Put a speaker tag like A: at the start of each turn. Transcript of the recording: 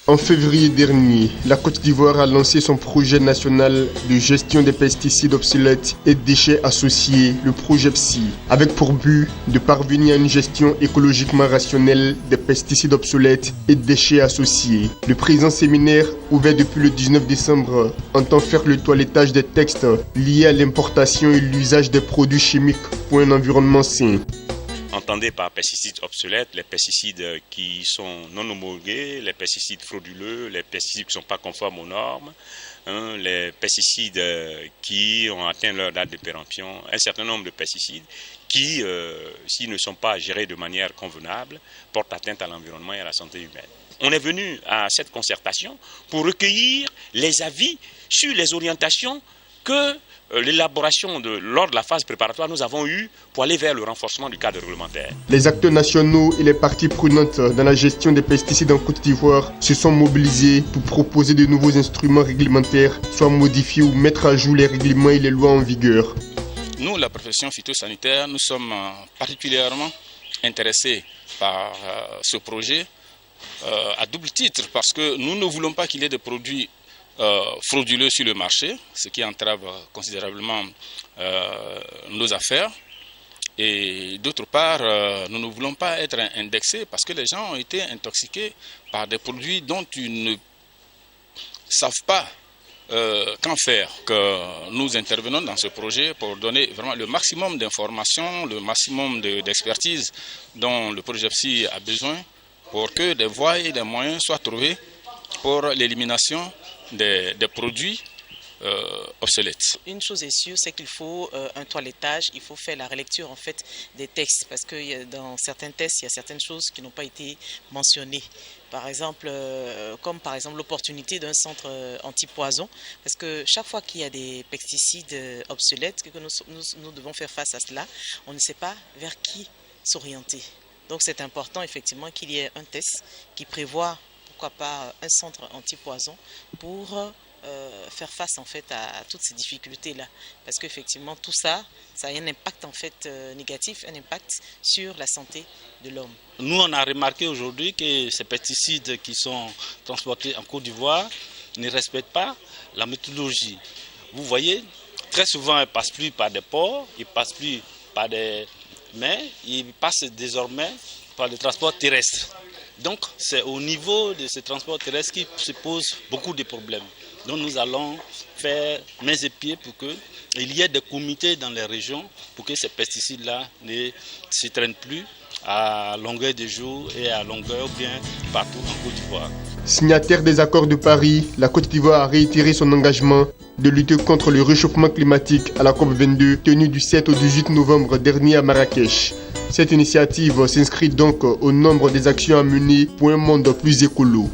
A: En février dernier, la Côte d'Ivoire a lancé son projet national de gestion des pesticides obsolètes et déchets associés, le projet PSI, avec pour but de parvenir à une gestion écologiquement rationnelle des pesticides obsolètes et déchets associés. Le présent séminaire, ouvert depuis le 19 décembre, entend faire le toilettage des textes liés à l'importation et l'usage des produits chimiques pour un environnement sain.
B: Entendez par pesticides obsolètes les pesticides qui sont non homologués, les pesticides frauduleux, les pesticides qui ne sont pas conformes aux normes, les pesticides qui ont atteint leur date de péremption, un certain nombre de pesticides qui, s'ils ne sont pas gérés de manière convenable, portent atteinte à l'environnement et à la santé humaine. On est venu à cette concertation pour recueillir les avis sur les orientations que l'élaboration lors de la phase préparatoire, nous avons eu pour aller vers le renforcement du cadre réglementaire.
A: Les acteurs nationaux et les parties prenantes dans la gestion des pesticides en Côte d'Ivoire se sont mobilisés pour proposer de nouveaux instruments réglementaires, soit modifier ou mettre à jour les règlements et les lois en vigueur.
C: Nous, la profession phytosanitaire, nous sommes particulièrement intéressés par ce projet à double titre, parce que nous ne voulons pas qu'il y ait des produits frauduleux sur le marché, ce qui entrave considérablement nos affaires. Et d'autre part, nous ne voulons pas être indexés parce que les gens ont été intoxiqués par des produits dont ils ne savent pas qu'en faire. Que nous intervenons dans ce projet pour donner vraiment le maximum d'informations, le maximum d'expertise dont le projet PSI a besoin pour que des voies et des moyens soient trouvés pour l'élimination des produits obsolètes.
D: Une chose est sûre, c'est qu'il faut un toilettage, il faut faire la relecture en fait des textes, parce que dans certains tests, il y a certaines choses qui n'ont pas été mentionnées. Par exemple, comme par exemple l'opportunité d'un centre anti-poison, parce que chaque fois qu'il y a des pesticides obsolètes, que nous devons faire face à cela, on ne sait pas vers qui s'orienter. Donc c'est important effectivement qu'il y ait un test qui prévoit pourquoi pas un centre anti-poison pour faire face en fait à toutes ces difficultés-là. Parce qu'effectivement tout ça, ça a un impact en fait négatif, un impact sur la santé de l'homme.
E: Nous on a remarqué aujourd'hui que ces pesticides qui sont transportés en Côte d'Ivoire ne respectent pas la méthodologie. Vous voyez, très souvent ils ne passent plus par des ports, ils ne passent plus par des mers, ils passent désormais par le transport terrestre. Donc c'est au niveau de ce transport terrestre qui se pose beaucoup de problèmes. Donc nous allons faire mains et pieds pour qu'il y ait des comités dans les régions pour que ces pesticides-là ne se traînent plus à longueur de jour et à longueur bien partout en Côte d'Ivoire.
A: Signataire des accords de Paris, la Côte d'Ivoire a réitéré son engagement de lutter contre le réchauffement climatique à la COP22 tenue du 7 au 18 novembre dernier à Marrakech. Cette initiative s'inscrit donc au nombre des actions à mener pour un monde plus écolo.